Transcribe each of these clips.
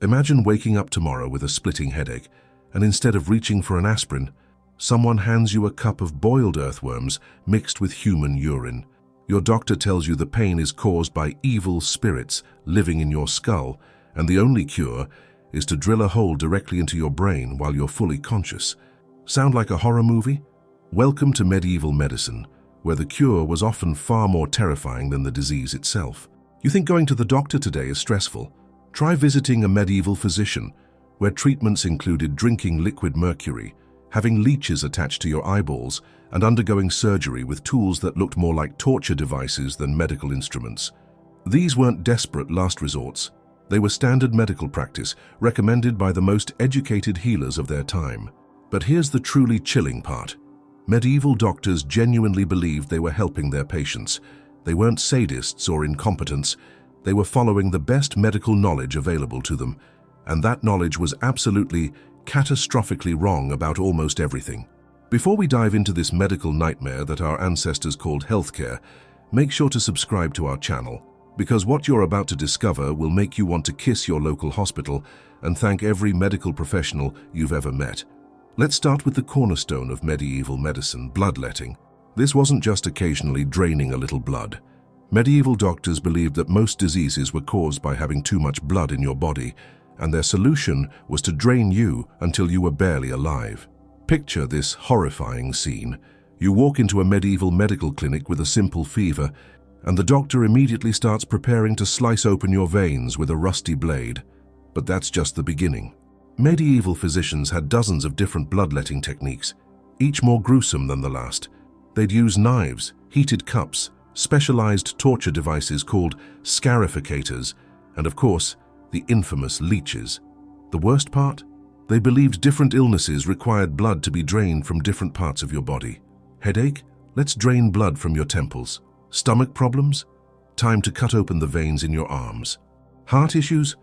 Imagine waking up tomorrow with a splitting headache, and instead of reaching for an aspirin, someone hands you a cup of boiled earthworms mixed with human urine. Your doctor tells you the pain is caused by evil spirits living in your skull, and the only cure is to drill a hole directly into your brain while you're fully conscious. Sound like a horror movie? Welcome to medieval medicine, where the cure was often far more terrifying than the disease itself. You think going to the doctor today is stressful? Try visiting a medieval physician, where treatments included drinking liquid mercury, having leeches attached to your eyeballs, and undergoing surgery with tools that looked more like torture devices than medical instruments. These weren't desperate last resorts. They were standard medical practice, recommended by the most educated healers of their time. But here's the truly chilling part. Medieval doctors genuinely believed they were helping their patients. They weren't sadists or incompetents. They were following the best medical knowledge available to them, and that knowledge was absolutely, catastrophically wrong about almost everything. Before we dive into this medical nightmare that our ancestors called healthcare, make sure to subscribe to our channel, because what you're about to discover will make you want to kiss your local hospital and thank every medical professional you've ever met. Let's start with the cornerstone of medieval medicine, bloodletting. This wasn't just occasionally draining a little blood. Medieval doctors believed that most diseases were caused by having too much blood in your body, and their solution was to drain you until you were barely alive. Picture this horrifying scene. You walk into a medieval medical clinic with a simple fever, and the doctor immediately starts preparing to slice open your veins with a rusty blade. But that's just the beginning. Medieval physicians had dozens of different bloodletting techniques, each more gruesome than the last. They'd use knives, heated cups, specialized torture devices called scarificators, and of course, the infamous leeches. The worst part? They believed different illnesses required blood to be drained from different parts of your body. Headache? Let's drain blood from your temples. Stomach problems? Time to cut open the veins in your arms. Heart issues?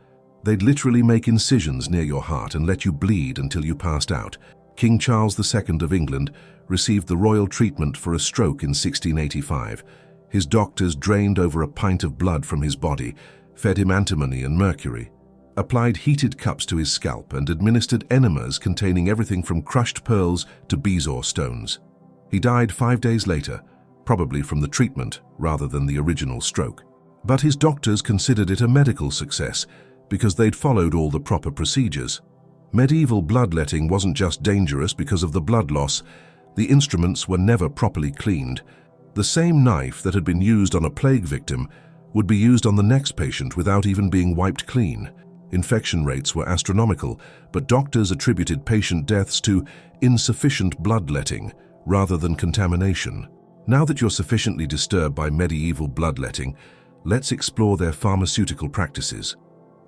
They'd literally make incisions near your heart and let you bleed until you passed out. King Charles II of England received the royal treatment for a stroke in 1685. His doctors drained over a pint of blood from his body, fed him antimony and mercury, applied heated cups to his scalp, and administered enemas containing everything from crushed pearls to bezoar stones. He died 5 days later, probably from the treatment rather than the original stroke. But his doctors considered it a medical success because they'd followed all the proper procedures. Medieval bloodletting wasn't just dangerous because of the blood loss. The instruments were never properly cleaned. The same knife that had been used on a plague victim would be used on the next patient without even being wiped clean. Infection rates were astronomical, but doctors attributed patient deaths to insufficient bloodletting rather than contamination. Now that you're sufficiently disturbed by medieval bloodletting, let's explore their pharmaceutical practices.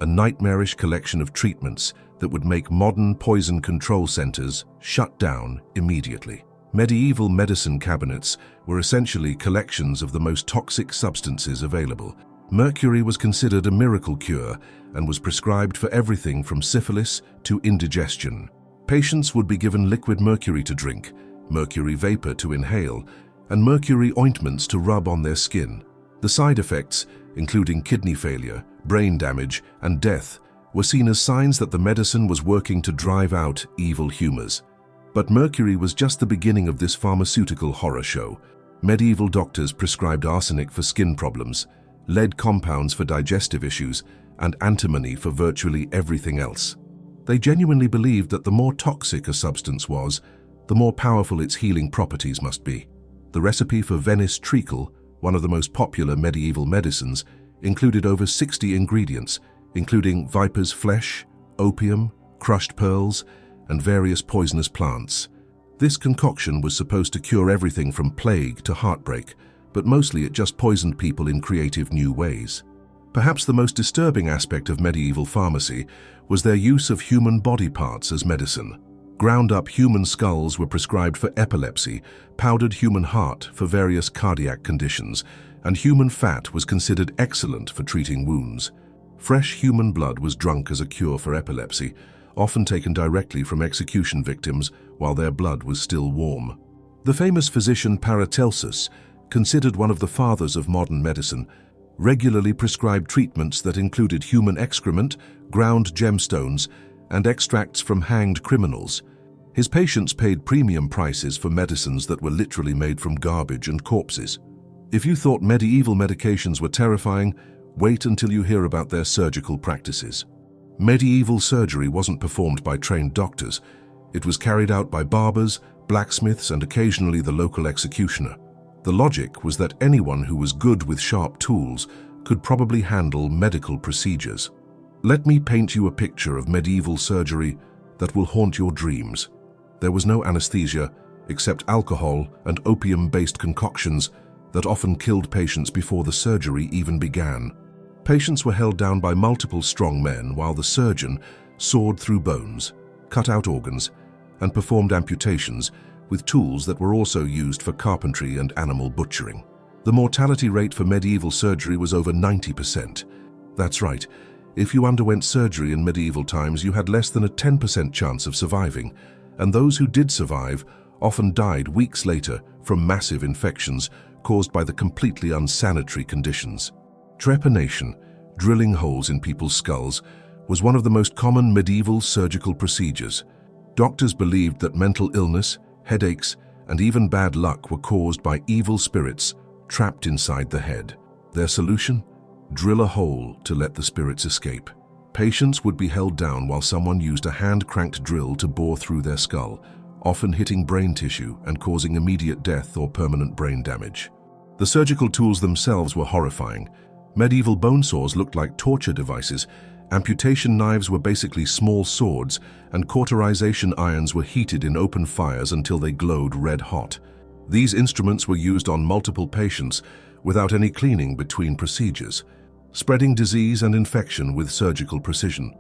A nightmarish collection of treatments that would make modern poison control centers shut down immediately. Medieval medicine cabinets were essentially collections of the most toxic substances available. Mercury was considered a miracle cure and was prescribed for everything from syphilis to indigestion. Patients would be given liquid mercury to drink, mercury vapor to inhale, and mercury ointments to rub on their skin. The side effects, including kidney failure, brain damage, and death, were seen as signs that the medicine was working to drive out evil humors. But mercury was just the beginning of this pharmaceutical horror show. Medieval doctors prescribed arsenic for skin problems, lead compounds for digestive issues, and antimony for virtually everything else. They genuinely believed that the more toxic a substance was, the more powerful its healing properties must be. The recipe for Venice treacle, one of the most popular medieval medicines, included over 60 ingredients, including viper's flesh, opium, crushed pearls, and various poisonous plants. This concoction was supposed to cure everything from plague to heartbreak, but mostly it just poisoned people in creative new ways. Perhaps the most disturbing aspect of medieval pharmacy was their use of human body parts as medicine. Ground-up human skulls were prescribed for epilepsy, powdered human heart for various cardiac conditions, and human fat was considered excellent for treating wounds. Fresh human blood was drunk as a cure for epilepsy, often taken directly from execution victims while their blood was still warm. The famous physician Paracelsus, considered one of the fathers of modern medicine, regularly prescribed treatments that included human excrement, ground gemstones, and extracts from hanged criminals. His patients paid premium prices for medicines that were literally made from garbage and corpses. If you thought medieval medications were terrifying, wait until you hear about their surgical practices. Medieval surgery wasn't performed by trained doctors. It was carried out by barbers, blacksmiths, and occasionally the local executioner. The logic was that anyone who was good with sharp tools could probably handle medical procedures. Let me paint you a picture of medieval surgery that will haunt your dreams. There was no anesthesia except alcohol and opium-based concoctions that often killed patients before the surgery even began. Patients were held down by multiple strong men while the surgeon sawed through bones, cut out organs, and performed amputations with tools that were also used for carpentry and animal butchering. The mortality rate for medieval surgery was over 90%. That's right, if you underwent surgery in medieval times, you had less than a 10% chance of surviving, and those who did survive often died weeks later from massive infections caused by the completely unsanitary conditions. Trepanation, drilling holes in people's skulls, was one of the most common medieval surgical procedures. Doctors believed that mental illness, headaches, and even bad luck were caused by evil spirits trapped inside the head. Their solution? Drill a hole to let the spirits escape. Patients would be held down while someone used a hand-cranked drill to bore through their skull, often hitting brain tissue and causing immediate death or permanent brain damage. The surgical tools themselves were horrifying. Medieval bone saws looked like torture devices, amputation knives were basically small swords, and cauterization irons were heated in open fires until they glowed red hot. These instruments were used on multiple patients without any cleaning between procedures, spreading disease and infection with surgical precision.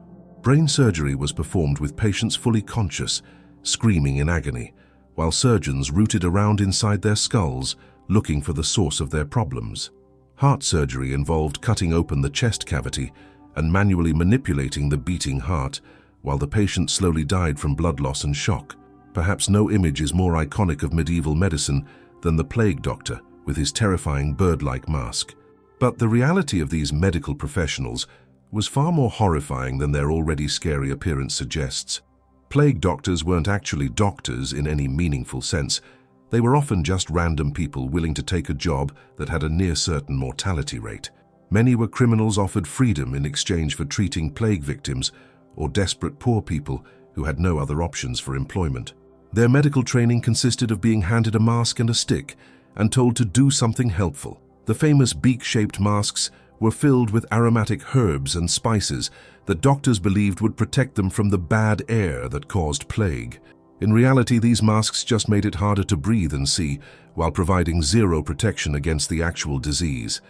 Brain surgery was performed with patients fully conscious, screaming in agony, while surgeons rooted around inside their skulls, looking for the source of their problems. Heart surgery involved cutting open the chest cavity and manually manipulating the beating heart, while the patient slowly died from blood loss and shock. Perhaps no image is more iconic of medieval medicine than the plague doctor with his terrifying bird-like mask. But the reality of these medical professionals was far more horrifying than their already scary appearance suggests. Plague doctors weren't actually doctors in any meaningful sense. They were often just random people willing to take a job that had a near-certain mortality rate. Many were criminals offered freedom in exchange for treating plague victims or desperate poor people who had no other options for employment. Their medical training consisted of being handed a mask and a stick and told to do something helpful. The famous beak-shaped masks were filled with aromatic herbs and spices that doctors believed would protect them from the bad air that caused plague. In reality, these masks just made it harder to breathe and see, while providing zero protection against the actual disease.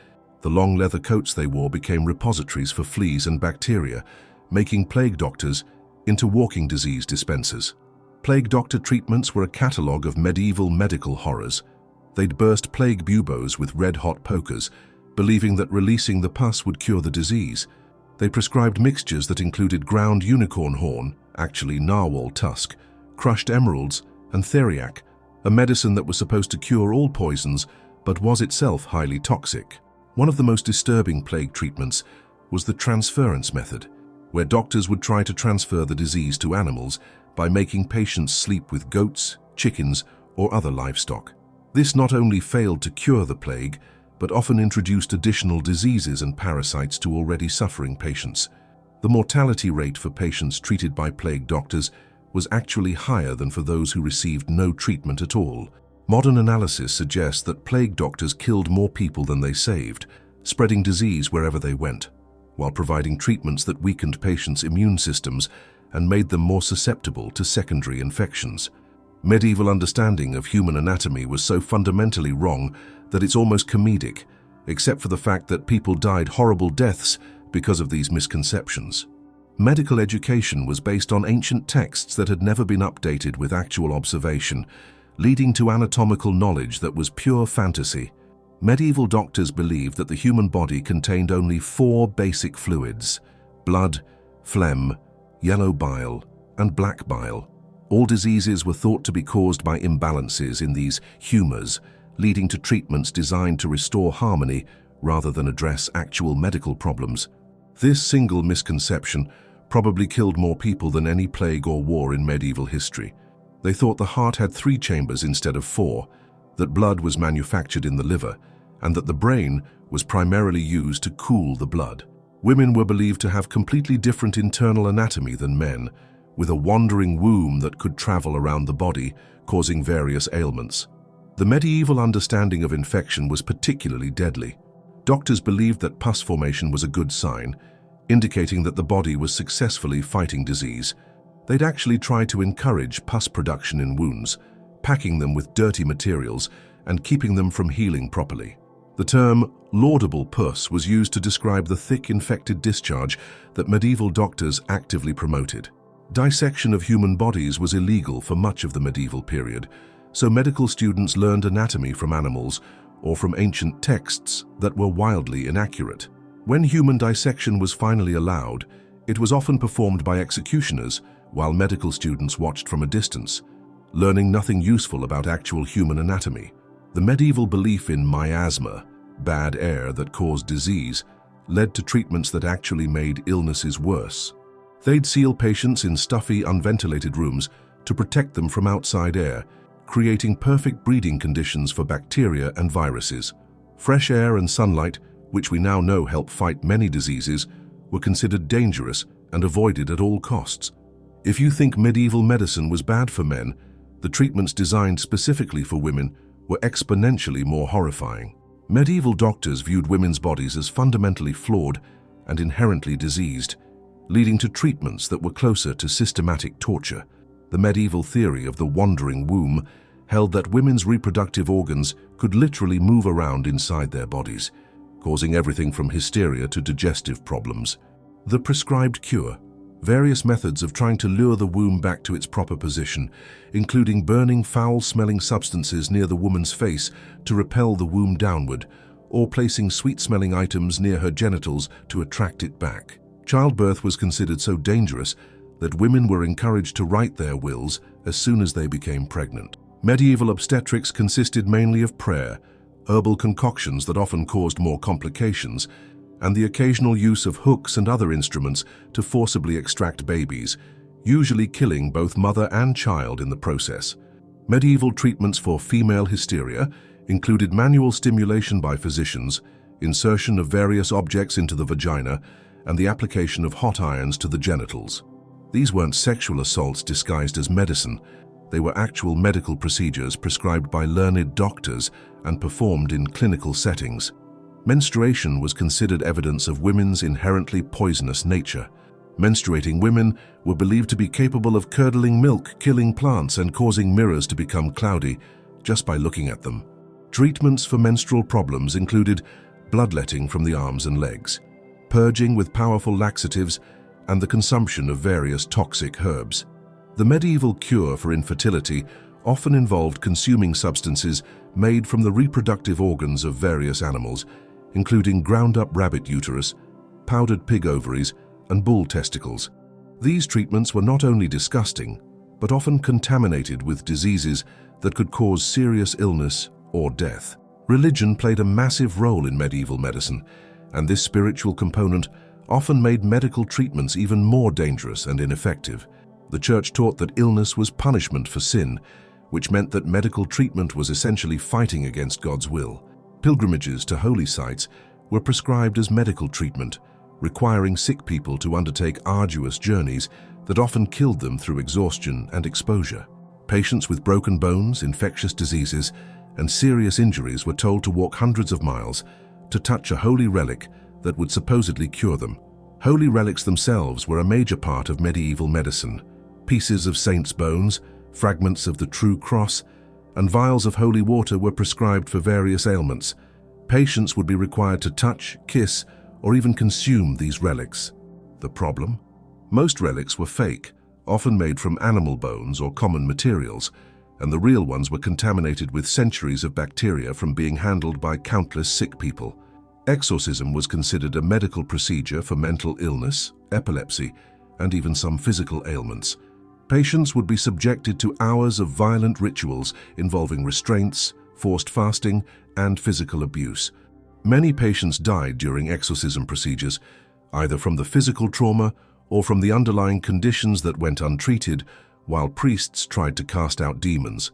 The long leather coats they wore became repositories for fleas and bacteria, making plague doctors into walking disease dispensers. Plague doctor treatments were a catalogue of medieval medical horrors. They'd burst plague buboes with red-hot pokers, believing that releasing the pus would cure the disease. They prescribed mixtures that included ground unicorn horn, actually narwhal tusk, crushed emeralds, and theriac, a medicine that was supposed to cure all poisons but was itself highly toxic. One of the most disturbing plague treatments was the transference method, where doctors would try to transfer the disease to animals by making patients sleep with goats, chickens, or other livestock. This not only failed to cure the plague, but often introduced additional diseases and parasites to already suffering patients. The mortality rate for patients treated by plague doctors was actually higher than for those who received no treatment at all. Modern analysis suggests that plague doctors killed more people than they saved, spreading disease wherever they went, while providing treatments that weakened patients' immune systems and made them more susceptible to secondary infections. Medieval understanding of human anatomy was so fundamentally wrong that it's almost comedic, except for the fact that people died horrible deaths because of these misconceptions. Medical education was based on ancient texts that had never been updated with actual observation, leading to anatomical knowledge that was pure fantasy. Medieval doctors believed that the human body contained only 4 basic fluids: blood, phlegm, yellow bile, and black bile. All diseases were thought to be caused by imbalances in these humors, leading to treatments designed to restore harmony rather than address actual medical problems. This single misconception probably killed more people than any plague or war in medieval history. They thought the heart had 3 chambers instead of 4, that blood was manufactured in the liver, and that the brain was primarily used to cool the blood. Women were believed to have completely different internal anatomy than men, with a wandering womb that could travel around the body, causing various ailments. The medieval understanding of infection was particularly deadly. Doctors believed that pus formation was a good sign, indicating that the body was successfully fighting disease. They'd actually try to encourage pus production in wounds, packing them with dirty materials and keeping them from healing properly. The term laudable pus was used to describe the thick infected discharge that medieval doctors actively promoted. Dissection of human bodies was illegal for much of the medieval period, so medical students learned anatomy from animals or from ancient texts that were wildly inaccurate. When human dissection was finally allowed, it was often performed by executioners while medical students watched from a distance, learning nothing useful about actual human anatomy. The medieval belief in miasma, bad air that caused disease, led to treatments that actually made illnesses worse. They'd seal patients in stuffy, unventilated rooms to protect them from outside air, creating perfect breeding conditions for bacteria and viruses. Fresh air and sunlight, which we now know help fight many diseases, were considered dangerous and avoided at all costs. If you think medieval medicine was bad for men, the treatments designed specifically for women were exponentially more horrifying. Medieval doctors viewed women's bodies as fundamentally flawed and inherently diseased, leading to treatments that were closer to systematic torture. The medieval theory of the wandering womb held that women's reproductive organs could literally move around inside their bodies, causing everything from hysteria to digestive problems. The prescribed cure: various methods of trying to lure the womb back to its proper position, including burning foul-smelling substances near the woman's face to repel the womb downward, or placing sweet-smelling items near her genitals to attract it back. Childbirth was considered so dangerous that women were encouraged to write their wills as soon as they became pregnant. Medieval obstetrics consisted mainly of prayer, herbal concoctions that often caused more complications, and the occasional use of hooks and other instruments to forcibly extract babies, usually killing both mother and child in the process. Medieval treatments for female hysteria included manual stimulation by physicians, insertion of various objects into the vagina, and the application of hot irons to the genitals. These weren't sexual assaults disguised as medicine. They were actual medical procedures prescribed by learned doctors and performed in clinical settings. Menstruation was considered evidence of women's inherently poisonous nature. Menstruating women were believed to be capable of curdling milk, killing plants, and causing mirrors to become cloudy just by looking at them. Treatments for menstrual problems included bloodletting from the arms and legs, purging with powerful laxatives, and the consumption of various toxic herbs. The medieval cure for infertility often involved consuming substances made from the reproductive organs of various animals, including ground-up rabbit uterus, powdered pig ovaries, and bull testicles. These treatments were not only disgusting, but often contaminated with diseases that could cause serious illness or death. Religion played a massive role in medieval medicine, and this spiritual component often made medical treatments even more dangerous and ineffective. The Church taught that illness was punishment for sin, which meant that medical treatment was essentially fighting against God's will. Pilgrimages to holy sites were prescribed as medical treatment, requiring sick people to undertake arduous journeys that often killed them through exhaustion and exposure. Patients with broken bones, infectious diseases, and serious injuries were told to walk hundreds of miles to touch a holy relic that would supposedly cure them. Holy relics themselves were a major part of medieval medicine. Pieces of saints' bones, fragments of the true cross, and vials of holy water were prescribed for various ailments. Patients would be required to touch, kiss, or even consume these relics. The problem? Most relics were fake, often made from animal bones or common materials, and the real ones were contaminated with centuries of bacteria from being handled by countless sick people. Exorcism was considered a medical procedure for mental illness, epilepsy, and even some physical ailments. Patients would be subjected to hours of violent rituals involving restraints, forced fasting, and physical abuse. Many patients died during exorcism procedures, either from the physical trauma or from the underlying conditions that went untreated, while priests tried to cast out demons.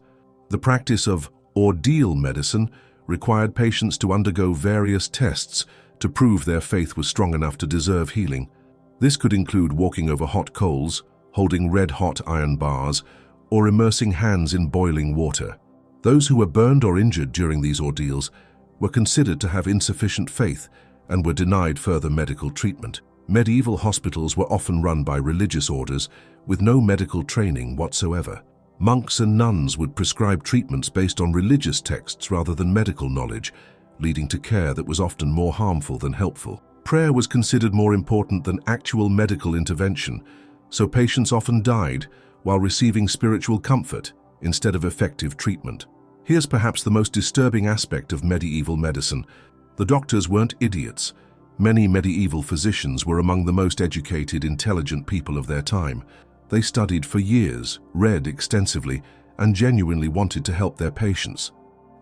The practice of ordeal medicine required patients to undergo various tests to prove their faith was strong enough to deserve healing. This could include walking over hot coals, holding red-hot iron bars, or immersing hands in boiling water. Those who were burned or injured during these ordeals were considered to have insufficient faith and were denied further medical treatment. Medieval hospitals were often run by religious orders with no medical training whatsoever. Monks and nuns would prescribe treatments based on religious texts rather than medical knowledge, leading to care that was often more harmful than helpful. Prayer was considered more important than actual medical intervention, so patients often died while receiving spiritual comfort instead of effective treatment. Here's perhaps the most disturbing aspect of medieval medicine. The doctors weren't idiots. Many medieval physicians were among the most educated, intelligent people of their time. They studied for years, read extensively, and genuinely wanted to help their patients.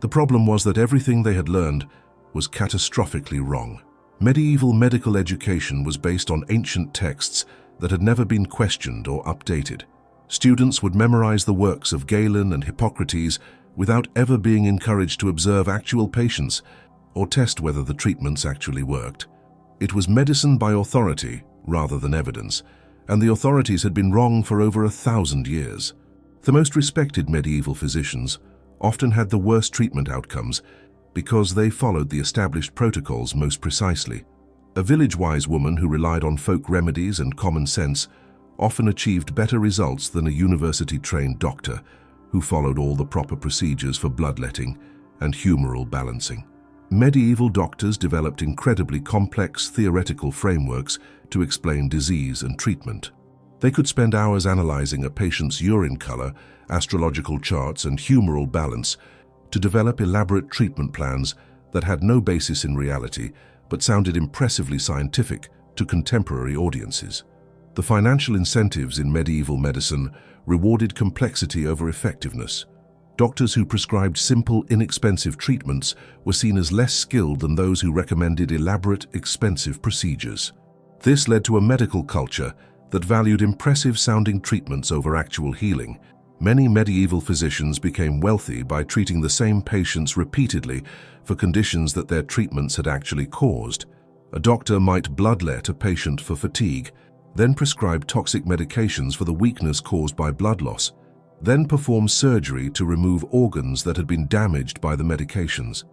The problem was that everything they had learned was catastrophically wrong. Medieval medical education was based on ancient texts that had never been questioned or updated. Students would memorize the works of Galen and Hippocrates without ever being encouraged to observe actual patients or test whether the treatments actually worked. It was medicine by authority rather than evidence, and the authorities had been wrong for over 1,000 years. The most respected medieval physicians often had the worst treatment outcomes because they followed the established protocols most precisely. A village-wise woman who relied on folk remedies and common sense often achieved better results than a university-trained doctor who followed all the proper procedures for bloodletting and humoral balancing. Medieval doctors developed incredibly complex theoretical frameworks to explain disease and treatment. They could spend hours analyzing a patient's urine color, astrological charts, and humoral balance to develop elaborate treatment plans that had no basis in reality but sounded impressively scientific to contemporary audiences. The financial incentives in medieval medicine rewarded complexity over effectiveness. Doctors who prescribed simple, inexpensive treatments were seen as less skilled than those who recommended elaborate, expensive procedures. This led to a medical culture that valued impressive-sounding treatments over actual healing. Many medieval physicians became wealthy by treating the same patients repeatedly for conditions that their treatments had actually caused. A doctor might bloodlet a patient for fatigue, then prescribe toxic medications for the weakness caused by blood loss, then perform surgery to remove organs that had been damaged by the medications.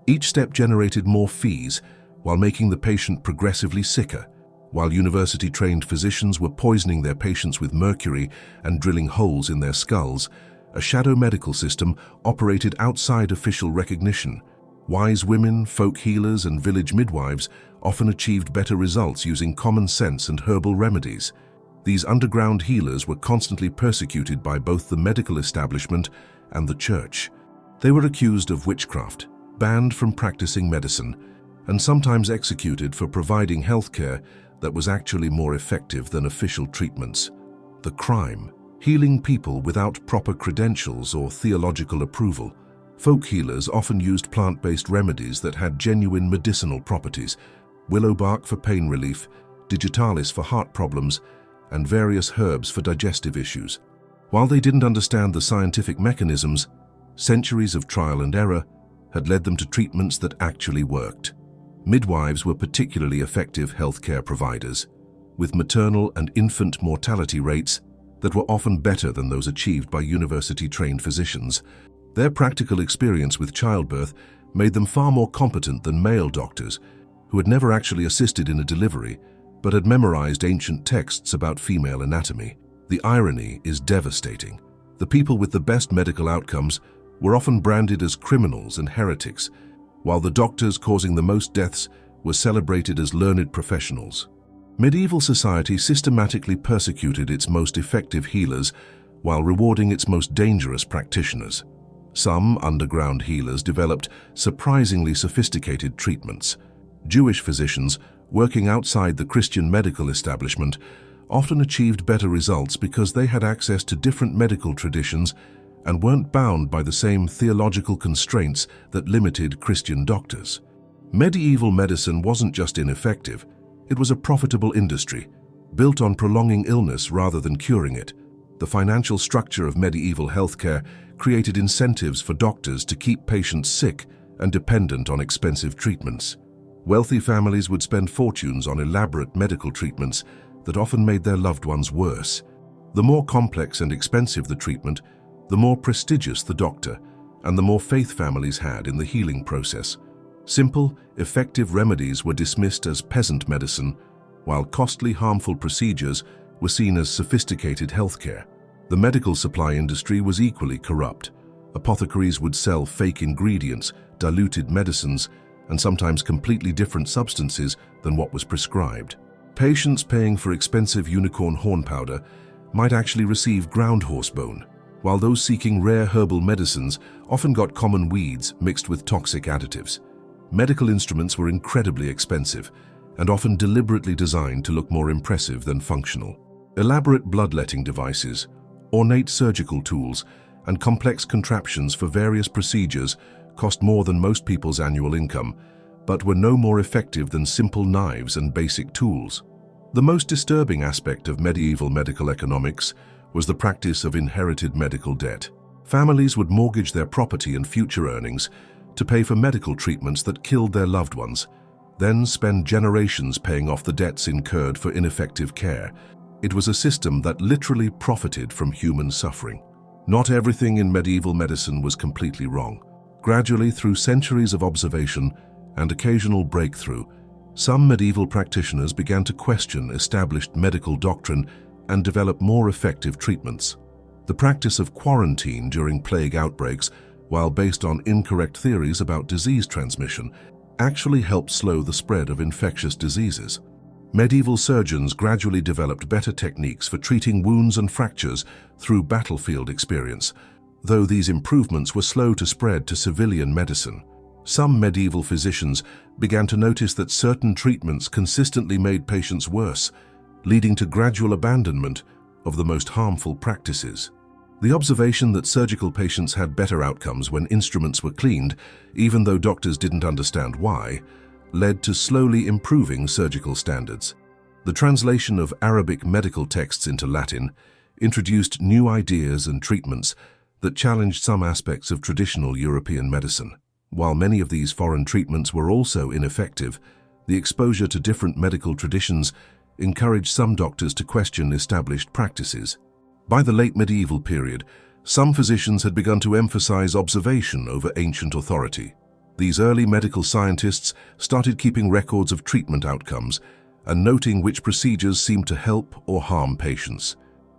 Each step generated more fees while making the patient progressively sicker. While university-trained physicians were poisoning their patients with mercury and drilling holes in their skulls, a shadow medical system operated outside official recognition. Wise women, folk healers, and village midwives often achieved better results using common sense and herbal remedies. These underground healers were constantly persecuted by both the medical establishment and the church. They were accused of witchcraft, banned from practicing medicine, and sometimes executed for providing healthcare that was actually more effective than official treatments. The crime: healing people without proper credentials or theological approval. Folk healers often used plant-based remedies that had genuine medicinal properties: willow bark for pain relief, digitalis for heart problems, and various herbs for digestive issues. While they didn't understand the scientific mechanisms, centuries of trial and error had led them to treatments that actually worked. Midwives were particularly effective healthcare providers, with maternal and infant mortality rates that were often better than those achieved by university-trained physicians. Their practical experience with childbirth made them far more competent than male doctors, who had never actually assisted in a delivery, but had memorized ancient texts about female anatomy. The irony is devastating. The people with the best medical outcomes were often branded as criminals and heretics, while the doctors causing the most deaths were celebrated as learned professionals. Medieval society systematically persecuted its most effective healers while rewarding its most dangerous practitioners. Some underground healers developed surprisingly sophisticated treatments. Jewish physicians, working outside the Christian medical establishment, often achieved better results because they had access to different medical traditions and weren't bound by the same theological constraints that limited Christian doctors. Medieval medicine wasn't just ineffective, it was a profitable industry, built on prolonging illness rather than curing it. The financial structure of medieval healthcare created incentives for doctors to keep patients sick and dependent on expensive treatments. Wealthy families would spend fortunes on elaborate medical treatments that often made their loved ones worse. The more complex and expensive the treatment, the more prestigious the doctor, and the more faith families had in the healing process. Simple, effective remedies were dismissed as peasant medicine, while costly, harmful procedures were seen as sophisticated healthcare. The medical supply industry was equally corrupt. Apothecaries would sell fake ingredients, diluted medicines, and sometimes completely different substances than what was prescribed. Patients paying for expensive unicorn horn powder might actually receive ground horse bone, while those seeking rare herbal medicines often got common weeds mixed with toxic additives. Medical instruments were incredibly expensive and often deliberately designed to look more impressive than functional. Elaborate bloodletting devices, ornate surgical tools, and complex contraptions for various procedures cost more than most people's annual income, but were no more effective than simple knives and basic tools. The most disturbing aspect of medieval medical economics was the practice of inherited medical debt. Families would mortgage their property and future earnings to pay for medical treatments that killed their loved ones, then spend generations paying off the debts incurred for ineffective care. It was a system that literally profited from human suffering. Not everything in medieval medicine was completely wrong. Gradually, through centuries of observation and occasional breakthrough, some medieval practitioners began to question established medical doctrine and develop more effective treatments. The practice of quarantine during plague outbreaks, while based on incorrect theories about disease transmission, actually helped slow the spread of infectious diseases. Medieval surgeons gradually developed better techniques for treating wounds and fractures through battlefield experience, though these improvements were slow to spread to civilian medicine. Some medieval physicians began to notice that certain treatments consistently made patients worse, leading to gradual abandonment of the most harmful practices. The observation that surgical patients had better outcomes when instruments were cleaned, even though doctors didn't understand why, led to slowly improving surgical standards. The translation of Arabic medical texts into Latin introduced new ideas and treatments that challenged some aspects of traditional European medicine. While many of these foreign treatments were also ineffective, the exposure to different medical traditions encouraged some doctors to question established practices. By the late medieval period, some physicians had begun to emphasize observation over ancient authority. These early medical scientists started keeping records of treatment outcomes and noting which procedures seemed to help or harm patients.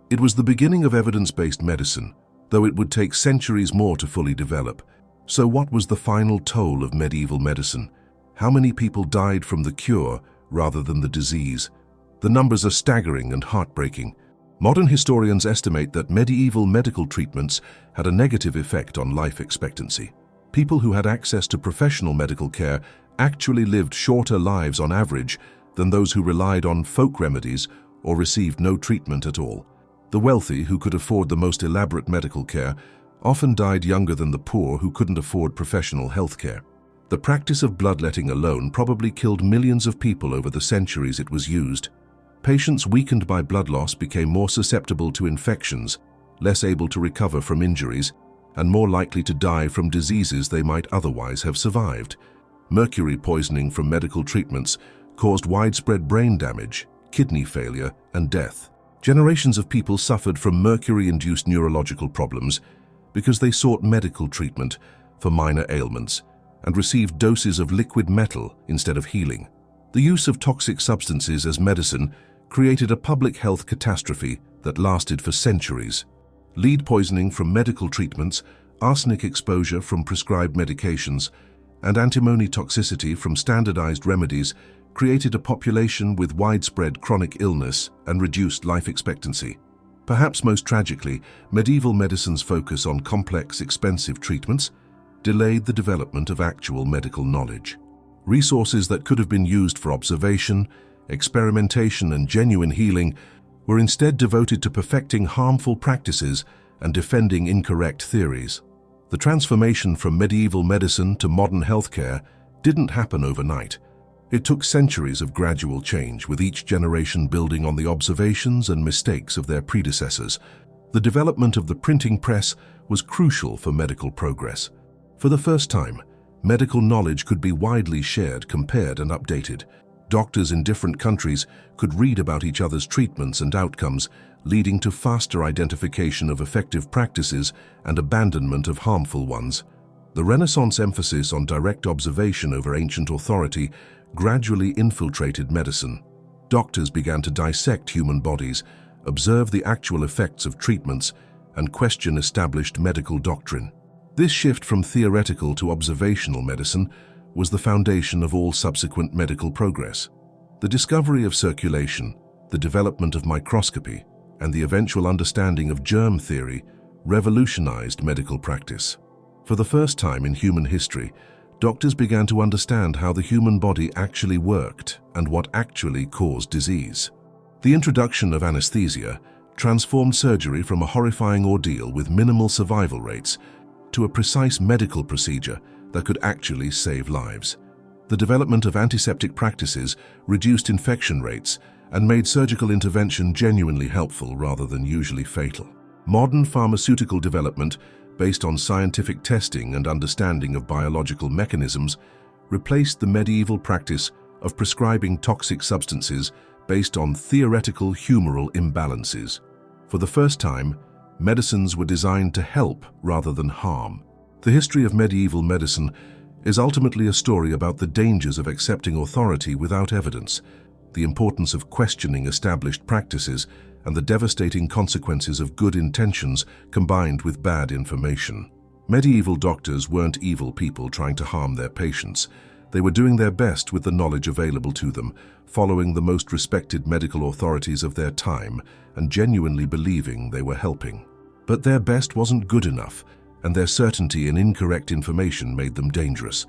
It was the beginning of evidence-based medicine, though it would take centuries more to fully develop. So what was the final toll of medieval medicine? How many people died from the cure rather than the disease? The numbers are staggering and heartbreaking. Modern historians estimate that medieval medical treatments had a negative effect on life expectancy. People who had access to professional medical care actually lived shorter lives on average than those who relied on folk remedies or received no treatment at all. The wealthy, who could afford the most elaborate medical care, often died younger than the poor who couldn't afford professional health care. The practice of bloodletting alone probably killed millions of people over the centuries it was used. Patients weakened by blood loss became more susceptible to infections, less able to recover from injuries, and more likely to die from diseases they might otherwise have survived. Mercury poisoning from medical treatments caused widespread brain damage, kidney failure, and death. Generations of people suffered from mercury-induced neurological problems because they sought medical treatment for minor ailments and received doses of liquid metal instead of healing. The use of toxic substances as medicine created a public health catastrophe that lasted for centuries. Lead poisoning from medical treatments, arsenic exposure from prescribed medications, and antimony toxicity from standardized remedies created a population with widespread chronic illness and reduced life expectancy. Perhaps most tragically, medieval medicine's focus on complex, expensive treatments delayed the development of actual medical knowledge. Resources that could have been used for observation, experimentation, and genuine healing were instead devoted to perfecting harmful practices and defending incorrect theories. The transformation from medieval medicine to modern healthcare didn't happen overnight. It took centuries of gradual change, with each generation building on the observations and mistakes of their predecessors. The development of the printing press was crucial for medical progress. For the first time, medical knowledge could be widely shared, compared, and updated. Doctors in different countries could read about each other's treatments and outcomes, leading to faster identification of effective practices and abandonment of harmful ones. The Renaissance emphasis on direct observation over ancient authority gradually infiltrated medicine. Doctors began to dissect human bodies, observe the actual effects of treatments, and question established medical doctrine. This shift from theoretical to observational medicine was the foundation of all subsequent medical progress. The discovery of circulation, the development of microscopy, and the eventual understanding of germ theory revolutionized medical practice. For the first time in human history, doctors began to understand how the human body actually worked and what actually caused disease. The introduction of anesthesia transformed surgery from a horrifying ordeal with minimal survival rates to a precise medical procedure that could actually save lives. The development of antiseptic practices reduced infection rates and made surgical intervention genuinely helpful rather than usually fatal. Modern pharmaceutical development, based on scientific testing and understanding of biological mechanisms, replaced the medieval practice of prescribing toxic substances based on theoretical humoral imbalances. For the first time, medicines were designed to help rather than harm. The history of medieval medicine is ultimately a story about the dangers of accepting authority without evidence, the importance of questioning established practices, and the devastating consequences of good intentions combined with bad information. Medieval doctors weren't evil people trying to harm their patients. They were doing their best with the knowledge available to them, following the most respected medical authorities of their time and genuinely believing they were helping. But their best wasn't good enough, and their certainty in incorrect information made them dangerous.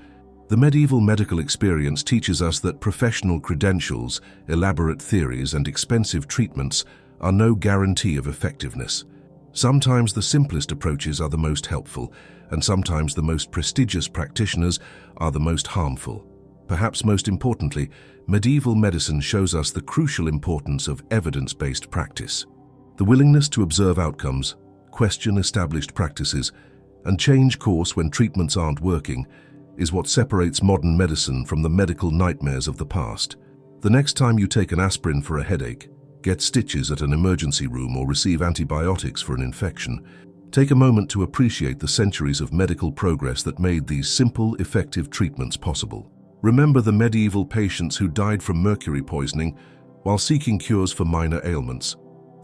The medieval medical experience teaches us that professional credentials, elaborate theories, and expensive treatments are no guarantee of effectiveness. Sometimes the simplest approaches are the most helpful, and sometimes the most prestigious practitioners are the most harmful. Perhaps most importantly, medieval medicine shows us the crucial importance of evidence-based practice. The willingness to observe outcomes, question established practices, and change course when treatments aren't working is what separates modern medicine from the medical nightmares of the past. The next time you take an aspirin for a headache, get stitches at an emergency room, or receive antibiotics for an infection, take a moment to appreciate the centuries of medical progress that made these simple, effective treatments possible. Remember the medieval patients who died from mercury poisoning while seeking cures for minor ailments.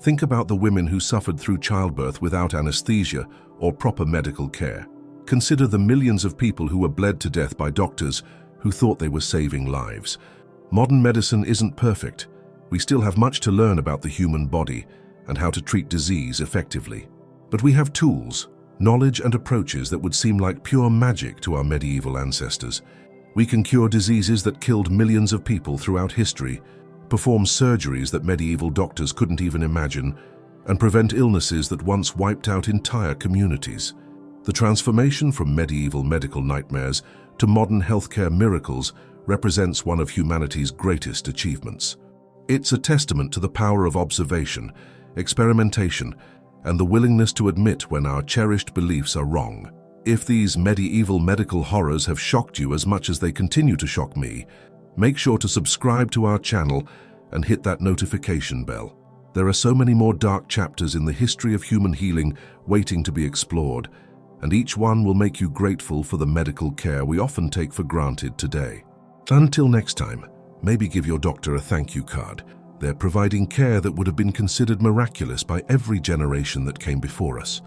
Think about the women who suffered through childbirth without anesthesia or proper medical care. Consider the millions of people who were bled to death by doctors who thought they were saving lives. Modern medicine isn't perfect. We still have much to learn about the human body and how to treat disease effectively. But we have tools, knowledge, and approaches that would seem like pure magic to our medieval ancestors. We can cure diseases that killed millions of people throughout history, perform surgeries that medieval doctors couldn't even imagine, and prevent illnesses that once wiped out entire communities. The transformation from medieval medical nightmares to modern healthcare miracles represents one of humanity's greatest achievements. It's a testament to the power of observation, experimentation, and the willingness to admit when our cherished beliefs are wrong. If these medieval medical horrors have shocked you as much as they continue to shock me, make sure to subscribe to our channel and hit that notification bell. There are so many more dark chapters in the history of human healing waiting to be explored, and each one will make you grateful for the medical care we often take for granted today. Until next time, maybe give your doctor a thank you card. They're providing care that would have been considered miraculous by every generation that came before us.